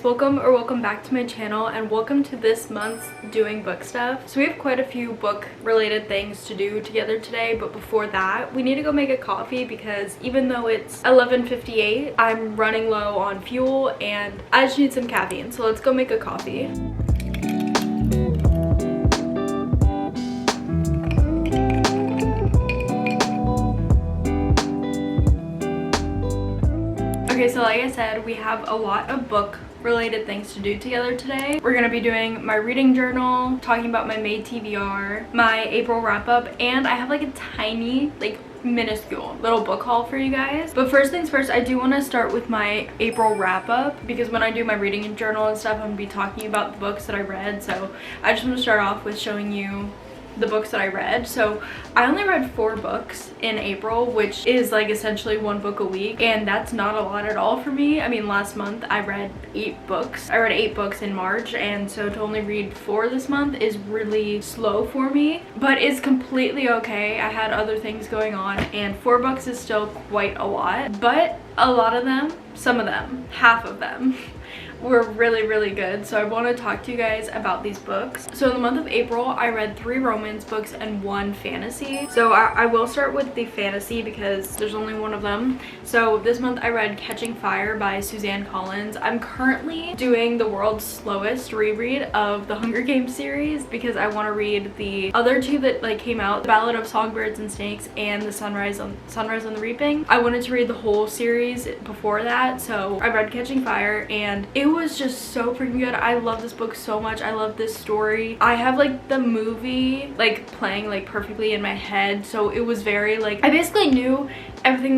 welcome back to my channel, and welcome to this month's doing book stuff. So we have quite a few book related things to do together today, but before that we need to go make a coffee because even though it's 11:58, I'm running low on fuel and I just need some caffeine. So let's go make a coffee. Okay, so like I said, we have a lot of book related things to do together today. We're gonna be doing my reading journal, talking about my May TBR, my April wrap up, and I have like a tiny, like minuscule little book haul for you guys. But first things first, I do want to start with my April wrap up because when I do my reading journal and stuff, I'm gonna be talking about the books that I read. So I just want to start off with showing you the books that I read. So I only read 4 books in April, which is like essentially 1 book a week, and that's not a lot at all for me. I mean, last month I read 8 books. I read 8 books in March, and so to only read 4 this month is really slow for me, but it's completely okay. I had other things going on, and 4 books is still quite a lot, but a lot of them, some of them, half of them were really good. So I want to talk to you guys about these books. So in the month of April, I read 3 romance books and 1 fantasy. So I will start with the fantasy because there's only 1 of them. So this month I read Catching Fire by Suzanne Collins. I'm currently doing the world's slowest reread of the Hunger Games series because I want to read the other 2 that like came out, The Ballad of Songbirds and Snakes and The Sunrise on the Reaping. I wanted to read the whole series before that, so I read Catching Fire and it was just so freaking good. I love this book so much. I love this story. I have like the movie like playing like perfectly in my head, so it was very like, I basically knew everything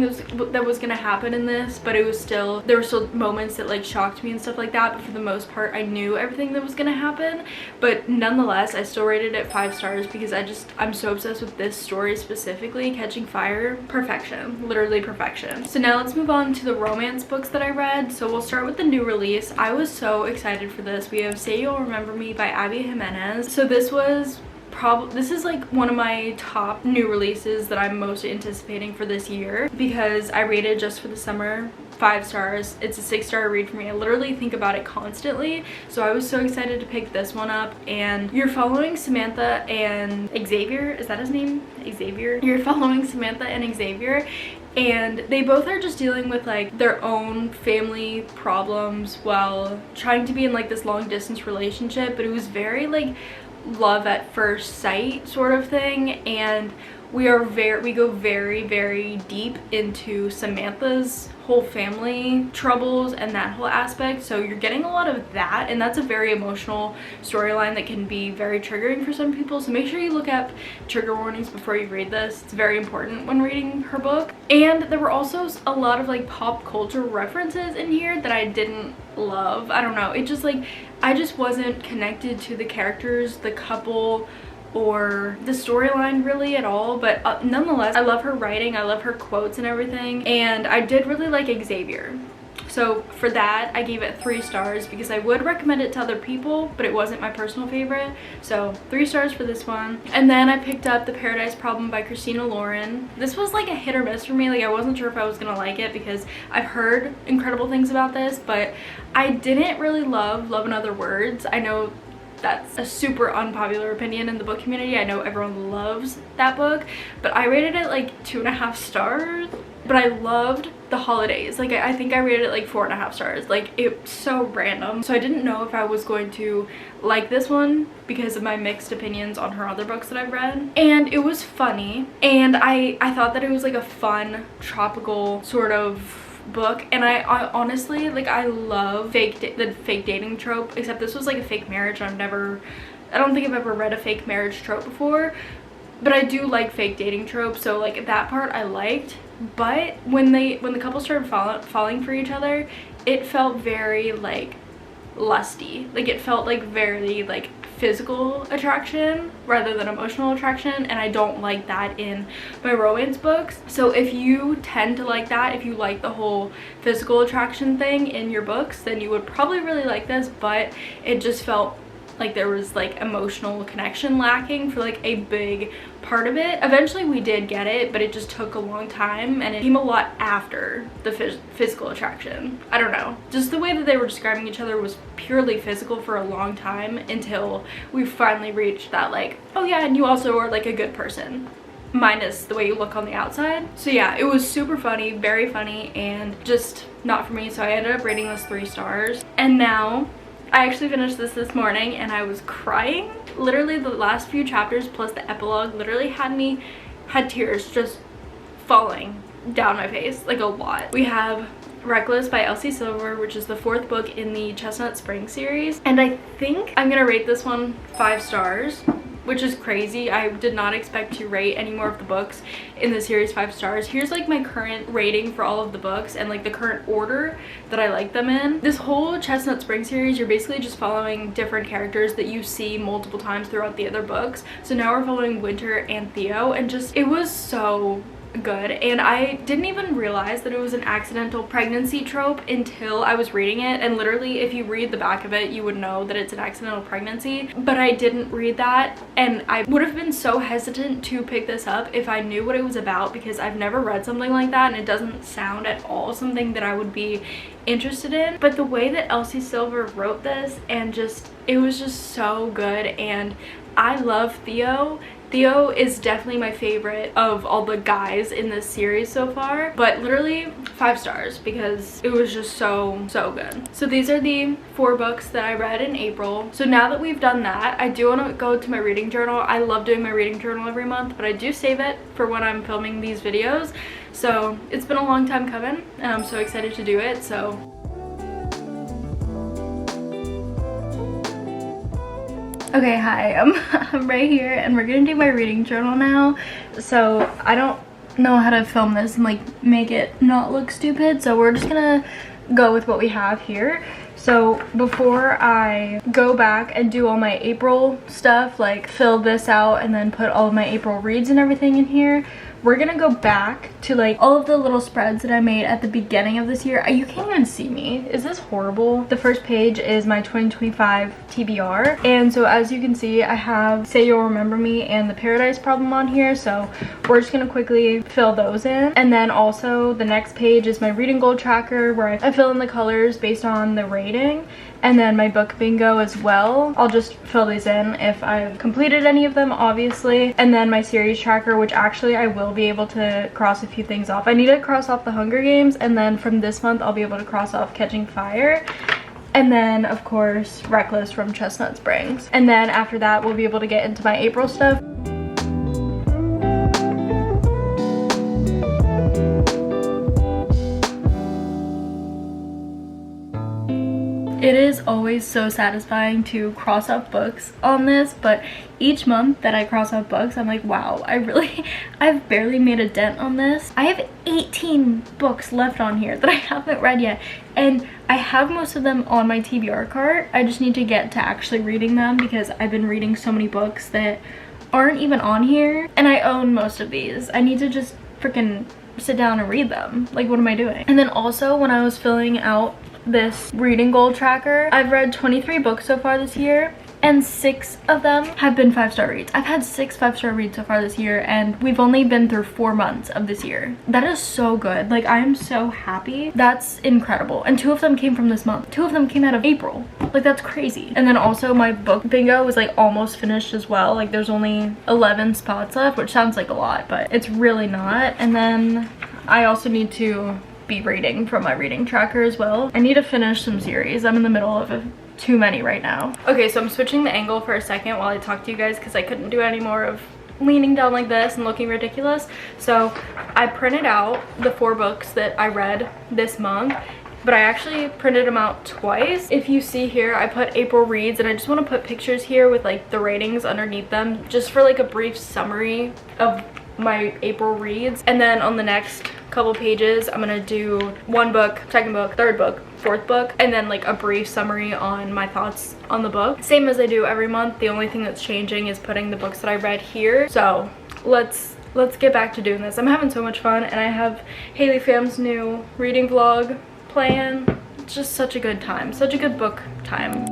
that was gonna happen in this, but it was still, there were still moments that like shocked me and stuff like that, but for the most part I knew everything that was gonna happen. But nonetheless, I still rated it 5 stars because I'm so obsessed with this story specifically. Catching Fire, perfection, literally perfection. So now let's move on to the romance books that I read. So we'll start with the new release. I was so excited for this. We have Say You'll Remember Me by Abby Jimenez. So this is like one of my top new releases that I'm most anticipating for this year because I rated just for the summer 5 stars. It's a 6-star read for me. I literally think about it constantly, so I was so excited to pick this one up. And you're following Samantha and Xavier, is that his name? Xavier? You're following Samantha and Xavier, and they both are just dealing with like their own family problems while trying to be in like this long distance relationship. But it was very like love at first sight sort of thing, and we go very deep into Samantha's whole family troubles and that whole aspect. So you're getting a lot of that, and that's a very emotional storyline that can be very triggering for some people. So make sure you look up trigger warnings before you read this. It's very important when reading her book. And there were also a lot of like pop culture references in here that I didn't love. I don't know, it just like, I just wasn't connected to the characters, the couple, or the storyline really at all. But nonetheless, I love her writing, I love her quotes and everything, and I did really like Xavier. So for that, I gave it 3 stars because I would recommend it to other people, but it wasn't my personal favorite. So 3 stars for this one. And then I picked up The Paradise Problem by Christina Lauren. This was like a hit or miss for me. Like I wasn't sure if I was gonna like it because I've heard incredible things about this, but I didn't really love Love in Other Words. I know that's a super unpopular opinion in the book community. I know everyone loves that book, but I rated it like 2.5 stars. But I loved The Holidays. Like I think I rated it like 4.5 stars. Like it's so random. So I didn't know if I was going to like this one because of my mixed opinions on her other books that I've read. And it was funny, and I thought that it was like a fun tropical sort of book. And I honestly, like, I love the fake dating trope, except this was like a fake marriage, and I don't think I've ever read a fake marriage trope before, but I do like fake dating tropes, so like that part I liked. But when the couple started falling for each other, it felt very like lusty. Like it felt like very like physical attraction rather than emotional attraction, and I don't like that in my romance books. So if you tend to like that, if you like the whole physical attraction thing in your books, then you would probably really like this. But it just felt like there was like emotional connection lacking for like a big part of it. Eventually we did get it, but it just took a long time, and it came a lot after the physical attraction. I don't know, just the way that they were describing each other was purely physical for a long time until we finally reached that like, oh yeah, and you also are like a good person, minus the way you look on the outside. So yeah, it was super funny, very funny, and just not for me, so I ended up rating this 3 stars. And now I actually finished this morning and I was crying. Literally the last few chapters plus the epilogue literally had tears just falling down my face, like a lot. We have Reckless by Elsie Silver, which is the 4th book in the Chestnut Spring series, and I think I'm gonna rate this one 5 stars, which is crazy. I did not expect to rate any more of the books in the series 5 stars. Here's like my current rating for all of the books and like the current order that I like them in. This whole Chestnut Spring series, you're basically just following different characters that you see multiple times throughout the other books. So now we're following Winter and Theo, and just, it was so good. And I didn't even realize that it was an accidental pregnancy trope until I was reading it, and literally if you read the back of it you would know that it's an accidental pregnancy, but I didn't read that, and I would have been so hesitant to pick this up if I knew what it was about, because I've never read something like that and it doesn't sound at all something that I would be interested in. But the way that Elsie Silver wrote this, and just, it was just so good. And I love Theo. Theo is definitely my favorite of all the guys in this series so far, but literally 5 stars because it was just so good. So these are the 4 books that I read in April. So now that we've done that, I do want to go to my reading journal. I love doing my reading journal every month, but I do save it for when I'm filming these videos. So it's been a long time coming and I'm so excited to do it. So okay, hi, I'm right here and we're gonna do my reading journal now. So I don't know how to film this and like make it not look stupid, so we're just gonna go with what we have here. So before I go back and do all my April stuff, like fill this out and then put all of my April reads and everything in here, we're gonna go back to like all of the little spreads that I made at the beginning of this year. You can't even see me. Is this horrible? The first page is my 2025 TBR. And so as you can see, I have Say You'll Remember Me and The Paradise Problem on here. So we're just gonna quickly fill those in. And then also the next page is my reading goal tracker where I fill in the colors based on the rating. And then my book bingo as well. I'll just fill these in if I've completed any of them, obviously. And then my series tracker, which actually I will be able to cross a few things off. I need to cross off the Hunger Games, and then from this month I'll be able to cross off Catching Fire. And then of course Reckless from Chestnut Springs. And then after that we'll be able to get into my April stuff. It is always so satisfying to cross off books on this, but each month that I cross off books, I'm like, wow, I've barely made a dent on this. I have 18 books left on here that I haven't read yet, and I have most of them on my TBR cart. I just need to get to actually reading them because I've been reading so many books that aren't even on here, and I own most of these. I need to just freaking sit down and read them. Like, what am I doing? And then also when I was filling out this reading goal tracker, I've read 23 books so far this year, and 6 of them have been 5-star reads. I've had 6 5-star reads so far this year, and we've only been through 4 months of this year. That is so good. Like, I am so happy. That's incredible. And 2 of them came from this month. 2 of them came out of April. Like, that's crazy. And then also my book bingo was like almost finished as well. Like, there's only 11 spots left, which sounds like a lot, but it's really not. And then I also need to be reading from my reading tracker as well. I need to finish some series. I'm in the middle of too many right now. Okay, so I'm switching the angle for a second while I talk to you guys because I couldn't do any more of leaning down like this and looking ridiculous. So I printed out the 4 books that I read this month, but I actually printed them out twice. If you see here, I put April reads, and I just want to put pictures here with like the ratings underneath them just for like a brief summary of my April reads. And then on the next couple pages I'm gonna do 1 book, 2nd book, 3rd book, 4th book, and then like a brief summary on my thoughts on the book, same as I do every month. The only thing that's changing is putting the books that I read here. So let's get back to doing this. I'm having so much fun, and I have Haley Fam's new reading vlog playing. It's just such a good time, such a good book time.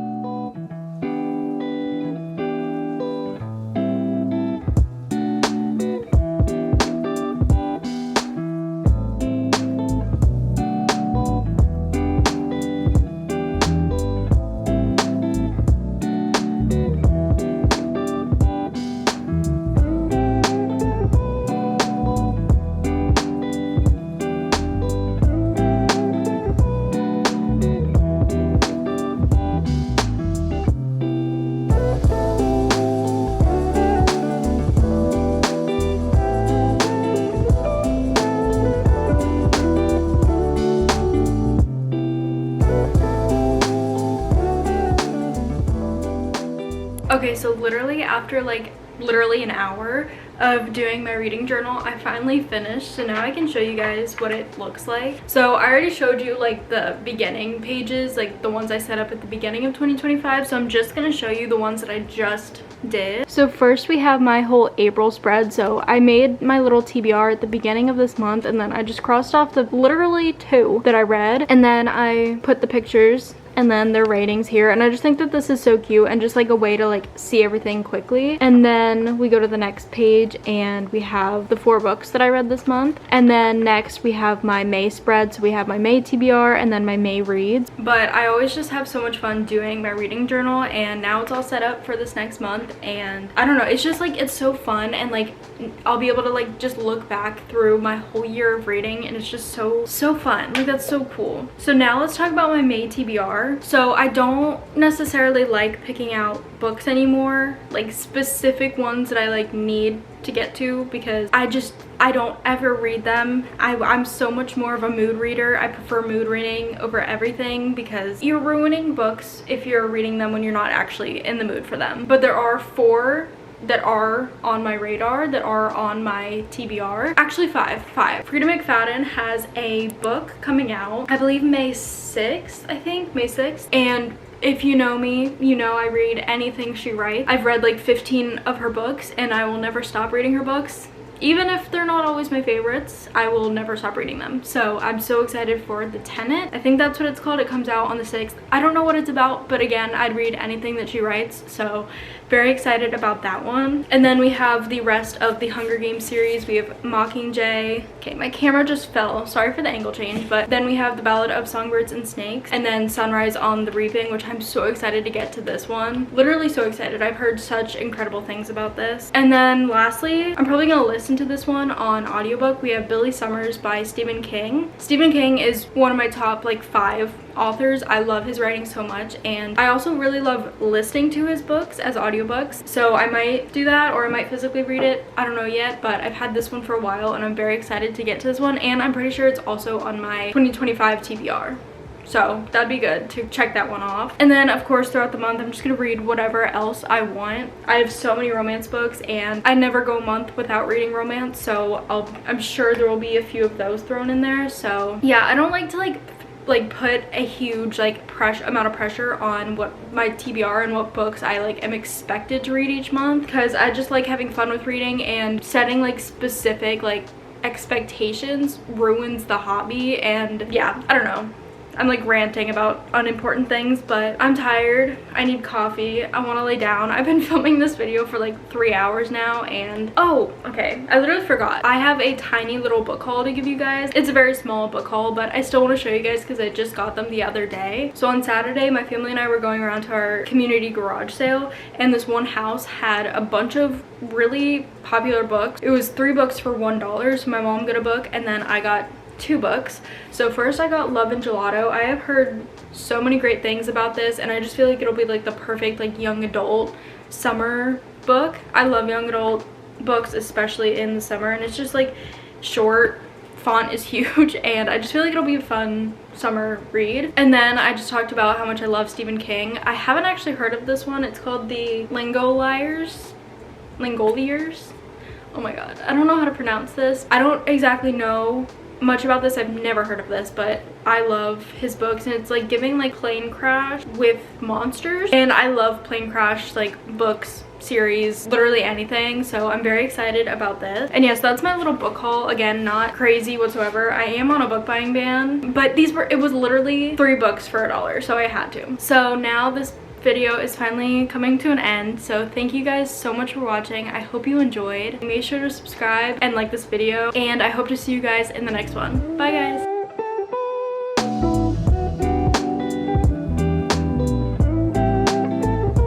Okay, so literally after like literally an hour of doing my reading journal, I finally finished, so now I can show you guys what it looks like. So I already showed you like the beginning pages, like the ones I set up at the beginning of 2025, so I'm just gonna show you the ones that I just did. So first we have my whole April spread. So I made my little TBR at the beginning of this month, and then I just crossed off the literally 2 that I read, and then I put the pictures and then their ratings here, and I just think that this is so cute and just like a way to like see everything quickly. And then we go to the next page and we have the 4 books that I read this month, and then next we have my May spread. So we have my May TBR and then my May reads. But I always just have so much fun doing my reading journal, and now it's all set up for this next month, and I don't know, it's just like it's so fun, and like I'll be able to like just look back through my whole year of reading, and it's just so fun. Like that's so cool. So now let's talk about my May TBR. So I don't necessarily like picking out books anymore, like specific ones that I like need to get to, because I don't ever read them. I'm so much more of a mood reader. I prefer mood reading over everything, because you're ruining books if you're reading them when you're not actually in the mood for them. But there are 4 that are on my radar, that are on my TBR. Actually 5. Frida McFadden has a book coming out, I believe May 6th, May 6th. And if you know me, you know I read anything she writes. I've read like 15 of her books, and I will never stop reading her books. Even if they're not always my favorites, I will never stop reading them. So I'm so excited for The Tenant. I think that's what it's called. It comes out on the 6th. I don't know what it's about, but again, I'd read anything that she writes. So very excited about that one. And then we have the rest of the Hunger Games series. We have Mockingjay. Okay, my camera just fell. Sorry for the angle change. But then we have The Ballad of Songbirds and Snakes. And then Sunrise on the Reaping, which I'm so excited to get to this one. Literally so excited. I've heard such incredible things about this. And then lastly, I'm probably gonna listen to this one on audiobook. We have Billy Summers by Stephen King. Stephen King is one of my top like 5 authors. I love his writing so much, and I also really love listening to his books as audiobooks. So I might do that, or I might physically read it. I don't know yet, but I've had this one for a while and I'm very excited to get to this one, and I'm pretty sure it's also on my 2025 TBR. So that'd be good to check that one off. And then of course throughout the month I'm just gonna read whatever else I want. I have so many romance books, and I never go a month without reading romance, so I'm sure there will be a few of those thrown in there. So yeah, I don't like to like put a huge like amount of pressure on what my TBR and what books I like am expected to read each month, because I just like having fun with reading, and setting like specific like expectations ruins the hobby. And yeah, I don't know, I'm like ranting about unimportant things, but I'm tired. I need coffee. I want to lay down. I've been filming this video for like 3 hours now, and oh, okay, I literally forgot. I have a tiny little book haul to give you guys. It's a very small book haul, but I still want to show you guys because I just got them the other day. So on Saturday, my family and I were going around to our community garage sale, and this one house had a bunch of really popular books. It was 3 books for $1, so my mom got a book and then I got 2 books. So first I got Love and Gelato. I have heard so many great things about this, and I just feel like it'll be like the perfect like young adult summer book. I love young adult books, especially in the summer, and it's just like short, font is huge, and I just feel like it'll be a fun summer read. And then I just talked about how much I love Stephen King. I haven't actually heard of this one. It's called The Langoliers. Oh my god, I don't know how to pronounce this. I don't exactly know much about this. I've never heard of this, but I love his books, and it's like giving like Plane Crash with monsters, and I love Plane Crash like books, series, literally anything. So I'm very excited about this. And yes, that's my little book haul. Again, not crazy whatsoever. I am on a book buying ban, but it was literally 3 books for $1, so I had to. So now this video is finally coming to an end, so thank you guys so much for watching. I hope you enjoyed. Make sure to subscribe and like this video, and I hope to see you guys in the next one. Bye guys.